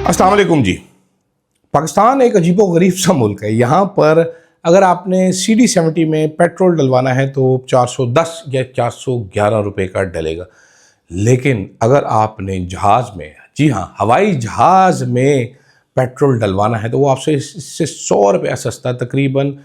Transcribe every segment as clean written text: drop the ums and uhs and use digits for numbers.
अस्सलाम वालेकुम जी। पाकिस्तान एक अजीबो-गरीब सा मुल्क है। यहाँ पर अगर आपने CD-70 में पेट्रोल डलवाना है तो 410 या 411 रुपए का डलेगा। लेकिन अगर आपने जहाज़ में, जी हाँ, हवाई जहाज़ में पेट्रोल डलवाना है तो वो आपसे इससे 100 रुपया सस्ता, तकरीबन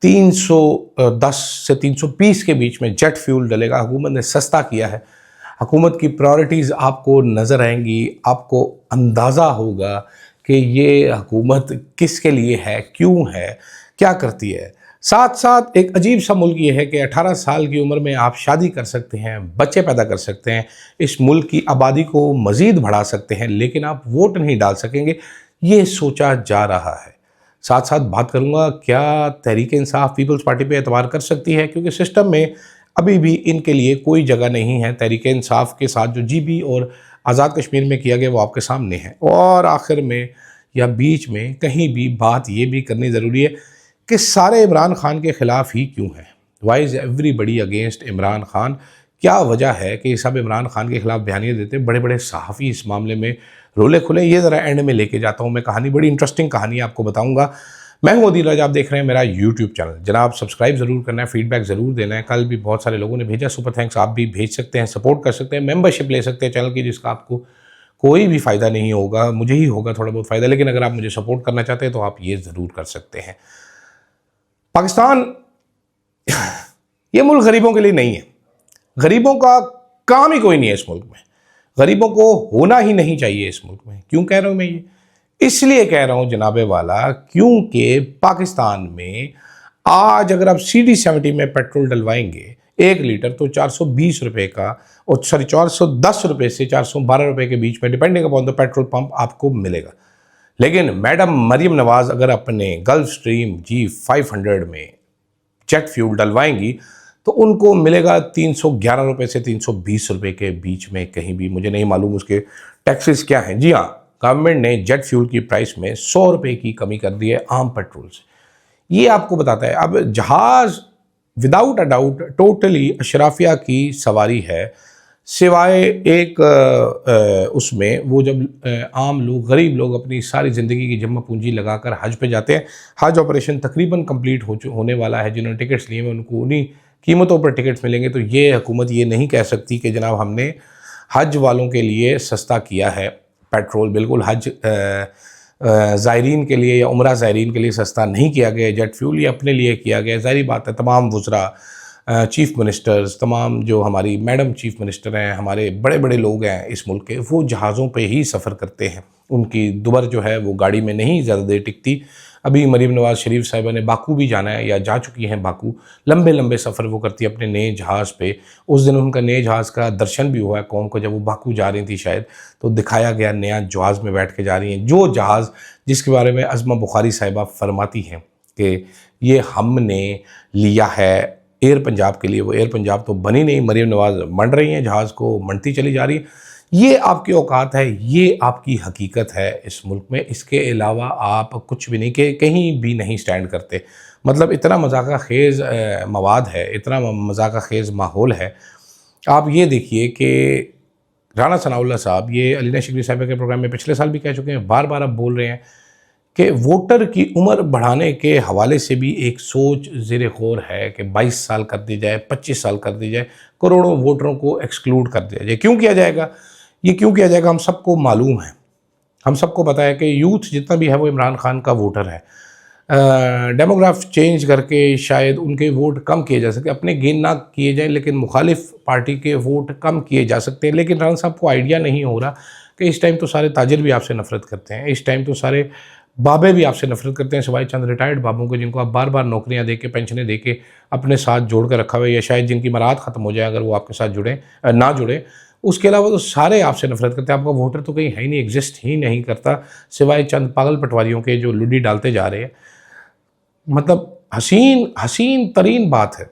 310 से 320 के बीच में जेट फ्यूल डलेगा। हुकूमत ने सस्ता किया है। हुकूमत की प्रायोरिटीज़ आपको नज़र आएंगी, आपको अंदाज़ा होगा कि ये हुकूमत किसके लिए है, क्यों है, क्या करती है। साथ साथ एक अजीब सा मुल्क ये है कि 18 साल की उम्र में आप शादी कर सकते हैं, बच्चे पैदा कर सकते हैं, इस मुल्क की आबादी को मज़ीद बढ़ा सकते हैं, लेकिन आप वोट नहीं डाल सकेंगे, ये सोचा जा रहा है। साथ साथ बात करूँगा क्या तहरीक इंसाफ पीपल्स पार्टी पे एतबार कर सकती है, क्योंकि सिस्टम में अभी भी इनके लिए कोई जगह नहीं है। तहरीक इंसाफ के साथ जो GB और आज़ाद कश्मीर में किया गया वो आपके सामने है। और आखिर में या बीच में कहीं भी बात ये भी करनी ज़रूरी है कि सारे इमरान खान के ख़िलाफ़ ही क्यों हैं। Why is everybody against Imran Khan? क्या वजह है कि सब इमरान खान के ख़िलाफ़ बयानियाँ देते हैं? बड़े बड़े सहाफ़ी इस मामले में रोले खुले। ये ज़रा एंड में लेके जाता हूँ मैं कहानी, बड़ी इंटरेस्टिंग कहानी आपको बताऊँगा। मैं हूं अदील रजा, आप देख रहे हैं मेरा यूट्यूब चैनल। जनाब सब्सक्राइब ज़रूर करना है, फीडबैक ज़रूर देना है। कल भी बहुत सारे लोगों ने भेजा सुपर थैंक्स, आप भी भेज सकते हैं, सपोर्ट कर सकते हैं, मेंबरशिप ले सकते हैं चैनल की, जिसका आपको कोई भी फ़ायदा नहीं होगा, मुझे ही होगा थोड़ा बहुत फ़ायदा, लेकिन अगर आप मुझे सपोर्ट करना चाहते हैं तो आप ये ज़रूर कर सकते हैं। पाकिस्तान ये मुल्क गरीबों के लिए नहीं है। गरीबों का काम ही कोई नहीं है इस मुल्क में। गरीबों को होना ही नहीं चाहिए इस मुल्क में। क्यों कह रहा हूँ मैं ये? इसलिए कह रहा हूँ जनाबे वाला, क्योंकि पाकिस्तान में आज अगर आप CD-70 में पेट्रोल डलवाएंगे 1 लीटर तो 420 रुपये का, और 410 रुपये से 412 रुपये के बीच में, depending upon the petrol pump, आपको मिलेगा। लेकिन मैडम मरियम नवाज़ अगर अपने गल्फ स्ट्रीम G500 में जेट फ्यूल डलवाएंगी तो उनको मिलेगा 311 रुपये से 320 रुपये के बीच में कहीं भी। मुझे नहीं मालूम उसके टैक्सेस क्या हैं। जी हाँ, गवर्नमेंट ने जेट फ्यूल की प्राइस में 100 रुपये की कमी कर दी है आम पेट्रोल से। ये आपको बताता है। अब जहाज़ विदाउट अ डाउट टोटली अशराफिया की सवारी है, सिवाय एक उसमें वो जब आम लोग, गरीब लोग अपनी सारी ज़िंदगी की जमा पूंजी लगाकर हज पे जाते हैं। हज ऑपरेशन तकरीबन कंप्लीट होने वाला है। जिन्होंने टिकट्स लिए हैं उनको उन्हीं कीमतों पर टिकट्स मिलेंगे। तो ये हुकूमत ये नहीं कह सकती कि जनाब हमने हज वालों के लिए सस्ता किया है पेट्रोल। बिल्कुल हज ज़ायरीन के लिए या उम्रा ज़ायरीन के लिए सस्ता नहीं किया गया जेट फ्यूल, ये अपने लिए किया गया। ज़ाहिर बात है, तमाम वज़रा, चीफ़ मिनिस्टर्स, तमाम जो हमारी मैडम चीफ़ मिनिस्टर हैं, हमारे बड़े बड़े लोग हैं इस मुल्क के, वो जहाज़ों पे ही सफ़र करते हैं। उनकी दुबर जो है वो गाड़ी में नहीं ज़्यादा देर टिकती। अभी मरीम नवाज़ शरीफ साहिबा ने बाकू भी जाना है या जा चुकी हैं बाकू। लंबे लंबे सफ़र वो करती है अपने नए जहाज़ पे। उस दिन उनका नए जहाज़ का दर्शन भी हुआ है कौम को, जब वो बाकू जा रही थी शायद, तो दिखाया गया नया जहाज़ में बैठ के जा रही हैं। जो जहाज़ जिसके बारे में अज़मा बुखारी साहिबा फरमाती हैं कि ये हमने लिया है एयर पंजाब के लिए। वो एयर पंजाब तो बनी नहीं, मरीम नवाज़ मंड रही हैं, जहाज़ को मंडती चली जा रही है। ये आपकी औकात है, ये आपकी हकीकत है इस मुल्क में। इसके अलावा आप कुछ भी नहीं, कि कहीं भी नहीं स्टैंड करते। मतलब इतना मजाका खेज़ मवाद है, इतना मजाका खेज़ माहौल है। आप ये देखिए कि राना सनाउल्लाह साहब, ये अलीना शिकरी साहिबा के प्रोग्राम में पिछले साल भी कह चुके हैं, बार बार अब बोल रहे हैं कि वोटर की उम्र बढ़ाने के हवाले से भी एक सोच ज़ेरे गौर है कि 22 साल कर दी जाए, 25 साल कर दी जाए, करोड़ों वोटरों को एक्सक्लूड कर दिया जाए। क्यों किया जाएगा ये? क्यों किया जाएगा? हम सबको मालूम है, हम सबको पता है कि यूथ जितना भी है वो इमरान खान का वोटर है। डेमोग्राफ चेंज करके शायद उनके वोट कम किए जा सकते, अपने गेन ना किए जाए, लेकिन मुखालिफ पार्टी के वोट कम किए जा सकते हैं। लेकिन राना साहब को आइडिया नहीं हो रहा कि इस टाइम तो सारे ताजिर भी आपसे नफरत करते हैं, इस टाइम तो सारे बाबे भी आपसे नफरत करते हैं, सिवाय चंद रिटायर्ड बाबों को, जिनको आप बार बार नौकरियां दे के, पेंशनें दे के अपने साथ जोड़ कर रखा हुआ है, या शायद जिनकी मराद ख़त्म हो जाए अगर वो आपके साथ जुड़े ना जुड़े। उसके अलावा तो सारे आपसे नफरत करते हैं। आपका वोटर तो कहीं है ही नहीं, एग्जिस्ट ही नहीं करता, सिवाय चंद पागल पटवारियों के जो लुडी डालते जा रहे हैं। मतलब हसीन तरीन बात है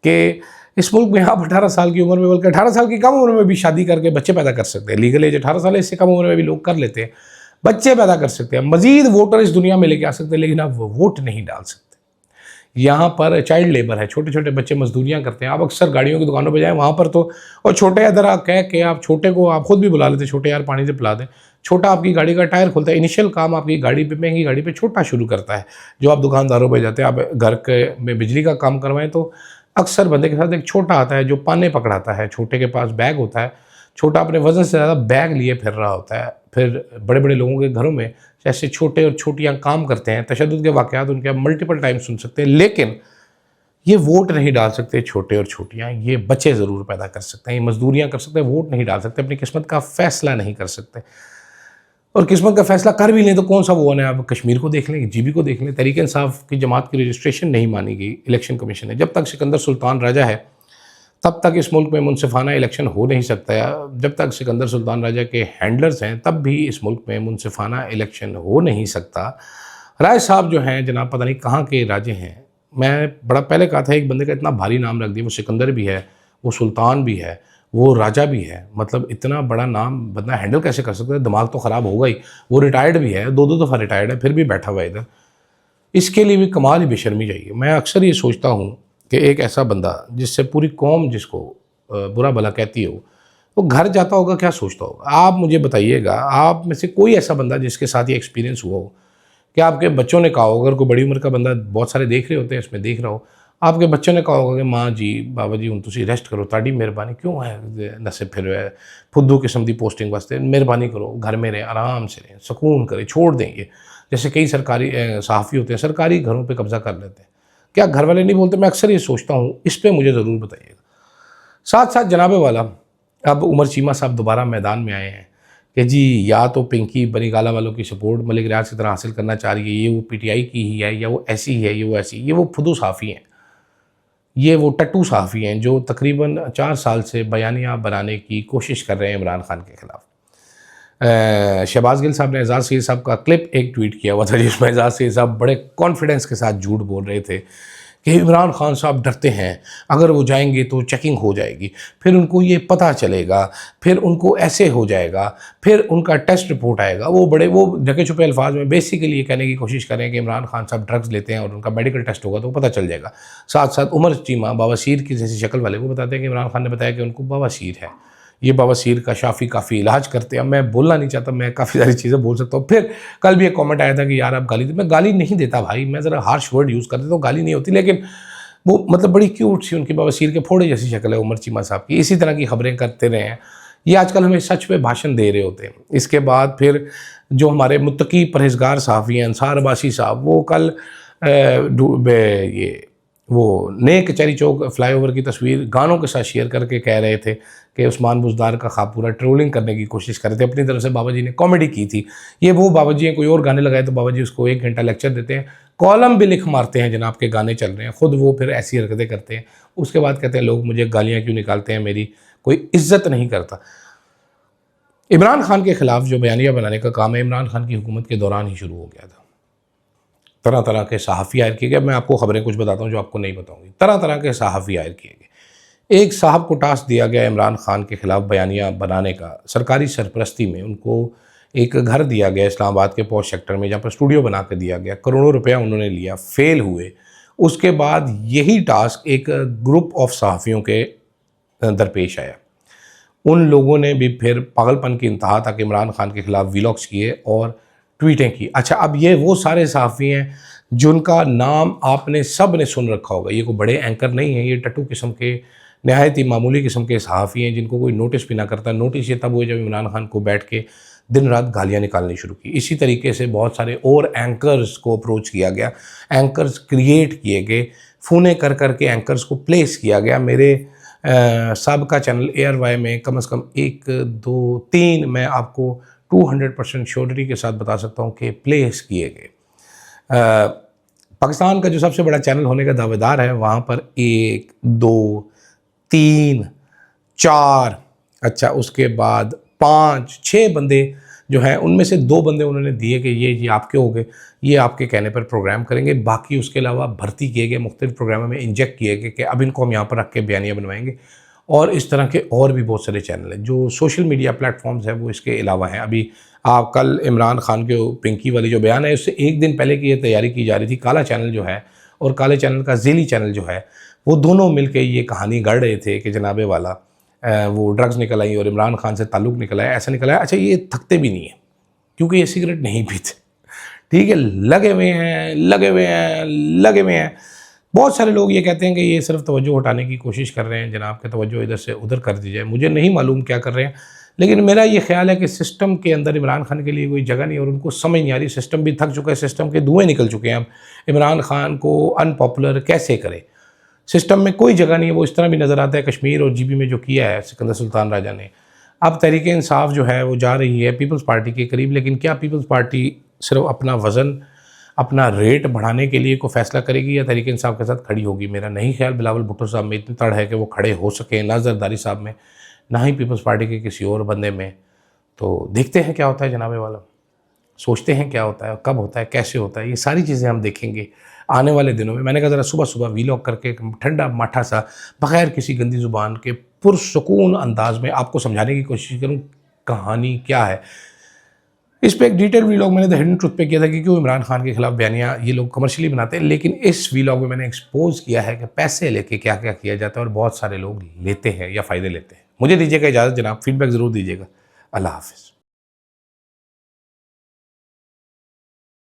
कि इस मुल्क में आप 18 साल की उम्र में, बल्कि 18 साल की कम उम्र में भी शादी करके बच्चे पैदा कर सकते हैं। लीगल एज 18 साल है, इससे कम उम्र में भी लोग कर लेते हैं, बच्चे पैदा कर सकते हैं, मजीद वोटर इस दुनिया में लेके आ सकते हैं, लेकिन आप वोट नहीं डाल सकते। यहाँ पर चाइल्ड लेबर है, छोटे छोटे बच्चे मजदूरियाँ करते हैं। आप अक्सर गाड़ियों की दुकानों पर जाएँ, वहाँ पर तो, और छोटे इधर कह के आप छोटे को आप खुद भी बुला लेते, छोटे यार पानी से पिला दें, छोटा आपकी गाड़ी का टायर खोलता है। इनिशियल काम आपकी गाड़ी पे, महंगी गाड़ी पे छोटा शुरू करता है। जो आप दुकानदारों पे जाते हैं, आप घर के में बिजली का काम करवाएं तो अक्सर बंदे के साथ एक छोटा आता है जो पाने पकड़ाता है, छोटे के पास बैग होता है, छोटा अपने वजन से ज़्यादा बैग लिए फिर रहा होता है। फिर बड़े बड़े लोगों के घरों में जैसे छोटे और छोटियाँ काम करते हैं, तशद्दुद के वाक़यात उनके आप मल्टीपल टाइम सुन सकते हैं, लेकिन ये वोट नहीं डाल सकते छोटे और छोटियाँ, ये बच्चे ज़रूर पैदा कर सकते हैं, ये मजदूरियाँ कर सकते हैं, वोट नहीं डाल सकते, अपनी किस्मत का फ़ैसला नहीं कर सकते। और किस्मत का फ़ैसला कर भी लें तो कौन सा वो है, आप कश्मीर को देख लें, जीबी को देख लें, तहरीक इंसाफ की जमात की रजिस्ट्रेशन नहीं मानी गई इलेक्शन कमीशन ने। जब तक सिकंदर सुल्तान राजा है तब तक इस मुल्क में मुनसिफाना इलेक्शन हो नहीं सकता है। जब तक सिकंदर सुल्तान राजा के हैंडलर्स हैं तब भी इस मुल्क में मुनसिफाना इलेक्शन हो नहीं सकता। राय साहब जो हैं जनाब, पता नहीं कहाँ के राजे हैं। मैं बड़ा पहले कहा था, एक बंदे का इतना भारी नाम रख दिया, वो सिकंदर भी है, वो सुल्तान भी है, वो राजा भी है, मतलब इतना बड़ा नाम बंदा हैंडल कैसे कर सकता है? दिमाग तो ख़राब होगा ही। वो रिटायर्ड भी है, दो दो दफ़ा रिटायर्ड है, फिर भी बैठा हुआ है इधर। इसके लिए भी कमाल ही बेशर्मी चाहिए। मैं अक्सर ये सोचता हूँ कि एक ऐसा बंदा जिससे पूरी कौम जिसको बुरा भला कहती हो, वो घर जाता होगा क्या सोचता होगा? आप मुझे बताइएगा, आप में से कोई ऐसा बंदा जिसके साथ ये एक्सपीरियंस हुआ हो कि आपके बच्चों ने कहा हो, अगर कोई बड़ी उम्र का बंदा, बहुत सारे देख रहे होते हैं इसमें, देख रहा हो, आपके बच्चों ने कहा होगा कि माँ जी, बाबा जी, हुण तुसीं रेस्ट करो, ताड़ी मेहरबानी, क्यों है नशे फिर फुद्दू किस्म की पोस्टिंग वास्ते, मेहरबानी करो, घर में रहें, आराम से रहें, सुकून करें, छोड़ दें ये। जैसे कई सरकारी सहाफ़ी होते हैं, सरकारी घरों पे कब्ज़ा कर लेते हैं। क्या घर वाले नहीं बोलते? मैं अक्सर ये सोचता हूँ, इस पर मुझे ज़रूर बताइएगा। साथ साथ जनाबे वाला, अब उमर चीमा साहब दोबारा मैदान में आए हैं कि जी या तो पिंकी बनीगाला वालों की सपोर्ट मलिक रियाज की तरह हासिल करना चाह रही है, ये वो पीटीआई की ही है, या वो ऐसी है, ये वो ऐसी, ये वो फुदू सहाफ़ी हैं, ये वो टट्टू सहाफ़ी हैं जो तकरीबन 4 साल से बयानिया बनाने की कोशिश कर रहे हैं इमरान खान के ख़िलाफ़। शहबाज गिल साहब ने एजाज़ सईद साहब का क्लिप एक ट्वीट किया हुआ था जिसमें एजाज़ सईद साहब बड़े कॉन्फिडेंस के साथ झूठ बोल रहे थे कि इमरान खान साहब डरते हैं, अगर वो जाएंगे तो चेकिंग हो जाएगी, फिर उनको ये पता चलेगा, फिर उनको ऐसे हो जाएगा, फिर उनका टेस्ट रिपोर्ट आएगा। वो ढके छुपे अल्फाज में बेसिकली ये कहने की कोशिश करें कि इमरान खान साहब ड्रग्स लेते हैं और उनका मेडिकल टेस्ट होगा तो पता चल जाएगा। साथ साथ उमर चीमा बवासीर की जैसी शक्ल वाले, वो बताते हैं कि इमरान खान ने बताया कि उनको बवासीर है, ये बवासीर का काफ़ी इलाज करते हैं। मैं बोलना नहीं चाहता, मैं काफ़ी सारी चीज़ें बोल सकता हूँ। फिर कल भी एक कमेंट आया था कि यार आप गाली, मैं गाली नहीं देता भाई, मैं ज़रा हार्श वर्ड यूज़ कर देता हूँ, गाली नहीं होती, लेकिन वो मतलब बड़ी क्यूट सी उनकी बवासीर के फोड़े जैसी शक्ल है उमर चीमा साहब की। इसी तरह की खबरें करते रहे हैं। ये आजकल हमें सच पे भाषण दे रहे होते हैं। इसके बाद फिर जो हमारे मुत्तकी परहेजगार सहाफ़ी हैं, अंसार अब्बासी साहब, वो कल वो नए कचहरी चौक फ्लाईओवर की तस्वीर गानों के साथ शेयर करके कह रहे थे कि उस्मान बुज़दार का ख्वाब पूरा, ट्रोलिंग करने की कोशिश कर रहे थे। अपनी तरफ से बाबा जी ने कॉमेडी की थी। ये वो बाबा जी हैं, कोई और गाने लगाए तो बाबा जी उसको 1 घंटा लेक्चर देते हैं, कॉलम भी लिख मारते हैं जनाब के गाने चल रहे हैं, ख़ुद वो फिर ऐसी हरकतें करते हैं। उसके बाद कहते हैं लोग मुझे गालियाँ क्यों निकालते हैं, मेरी कोई इज्जत नहीं करता। इमरान खान के ख़िलाफ़ जो बयानिया बनाने का काम है, इमरान खान की हुकूमत के दौरान ही शुरू हो गया था। तरह तरह के सहाफ़ी हायर किए गए। मैं आपको खबरें कुछ बताता हूँ जो आपको नहीं बताऊँगी। तरह तरह के सहाफ़ी हायर किए गए। एक साहब को टास्क दिया गया इमरान खान के ख़िलाफ़ बयानिया बनाने का, सरकारी सरपरस्ती में उनको एक घर दिया गया इस्लामाबाद के पॉश सेक्टर में, जहाँ पर स्टूडियो बना के दिया गया। करोड़ों रुपया उन्होंने लिया, फेल हुए। उसके बाद यही टास्क एक ग्रुप ऑफ सहाफ़ियों के दरपेश आया। उन लोगों ने भी फिर पागलपन की इंतहा तक इमरान खान के ख़िलाफ़ व्लॉग्स किए और ट्वीटें की। अच्छा, अब ये वो सारे सहाफ़ी हैं जिनका नाम आपने सब ने सुन रखा होगा। ये कोई बड़े एंकर नहीं है, ये टट्टू किस्म के नहायत ही मामूली किस्म के सहाफ़ी हैं जिनको कोई नोटिस भी ना करता। नोटिस ये तब हुए जब इमरान खान को बैठ के दिन रात गालियाँ निकालनी शुरू की। इसी तरीके से बहुत सारे और एंकर्स को अप्रोच किया गया, एंकर्स क्रिएट किए गए, फ़ोने कर कर के एंकर्स को प्लेस किया गया। मेरे सबका चैनल ARY में कम से कम 1, 2, 3 मैं आपको 200% श्योरिटी के साथ बता सकता हूँ कि प्लेस किए गए। पाकिस्तान का जो सबसे बड़ा चैनल होने का दावेदार है, वहाँ पर 1, 2, 3, 4, अच्छा उसके बाद 5, 6 बंदे जो हैं, उनमें से 2 बंदे उन्होंने दिए कि ये आपके हो गए, ये आपके कहने पर प्रोग्राम करेंगे। बाकी उसके अलावा भर्ती किए गए, मुख्तलिफ प्रोग्रामों में इंजेक्ट किए गए कि अब इनको हम यहाँ पर रख के बयानिया बनवाएंगे। और इस तरह के और भी बहुत सारे चैनल हैं जो सोशल मीडिया प्लेटफॉर्म्स हैं, वो इसके अलावा हैं। अभी आप कल इमरान खान के पिंकी वाली जो बयान है, उससे 1 दिन पहले की ये तैयारी की जा रही थी। काला चैनल जो है और काले चैनल का ज़ेली चैनल जो है, वो दोनों मिलकर ये कहानी गढ़ रहे थे कि जनाबे वाला वो ड्रग्स निकल आई और इमरान खान से ताल्लुक़ निकल आया, ऐसा निकल आया। अच्छा, ये थकते भी नहीं है, क्योंकि ये सिगरेट नहीं पीते। ठीक है, लगे हुए हैं, लगे हुए हैं, लगे हुए हैं। बहुत सारे लोग ये कहते हैं कि ये सिर्फ तवज्जो हटाने की कोशिश कर रहे हैं, जनाब के तवज्जो इधर से उधर कर दी जाए। मुझे नहीं मालूम क्या कर रहे हैं, लेकिन मेरा ये ख्याल है कि सिस्टम के अंदर इमरान खान के लिए कोई जगह नहीं, और उनको समझ नहीं आ रही। सिस्टम भी थक चुका है, सिस्टम के धुएँ निकल चुके हैं। अब इमरान खान को अनपॉपुलर कैसे करे, सिस्टम में कोई जगह नहीं है। वो इस तरह भी नज़र आता है कश्मीर और GB में जो किया है सिकंदर सुल्तान राजा ने। अब तहरीक इंसाफ जो है वो जा रही है पीपल्स पार्टी के करीब, लेकिन क्या पीपल्स पार्टी सिर्फ अपना वज़न, अपना रेट बढ़ाने के लिए को फैसला करेगी या तहरीक इंसाफ के साथ खड़ी होगी? मेरा नहीं ख्याल बिलावल भुट्टो साहब में इतनी तड़ है कि वो खड़े हो सकें, ना जरदारी साहब में, ना ही पीपल्स पार्टी के किसी और बंदे में। तो देखते हैं क्या होता है जनाबे वाला, सोचते हैं क्या होता है, कब होता है, कैसे होता है, ये सारी चीज़ें हम देखेंगे आने वाले दिनों में। मैंने कहा ज़रा सुबह सुबह वीलॉग करके ठंडा माठा सा, बग़ैर किसी गंदी ज़ुबान के, पुरसुकून अंदाज में आपको समझाने की कोशिश करूँ कहानी क्या है। इस पे एक डिटेल वीलॉग मैंने द हिडन ट्रुथ पे किया था कि क्यों इमरान खान के खिलाफ बयानियाँ ये लोग कमर्शियली बनाते हैं, लेकिन इस वीलॉग में मैंने एक्सपोज किया है कि पैसे लेके क्या क्या किया जाता है और बहुत सारे लोग लेते हैं या फ़ायदे लेते हैं। मुझे दीजिएगा इजाज़त जनाब, फीडबैक ज़रूर दीजिएगा। अल्लाह हाफ़िज़।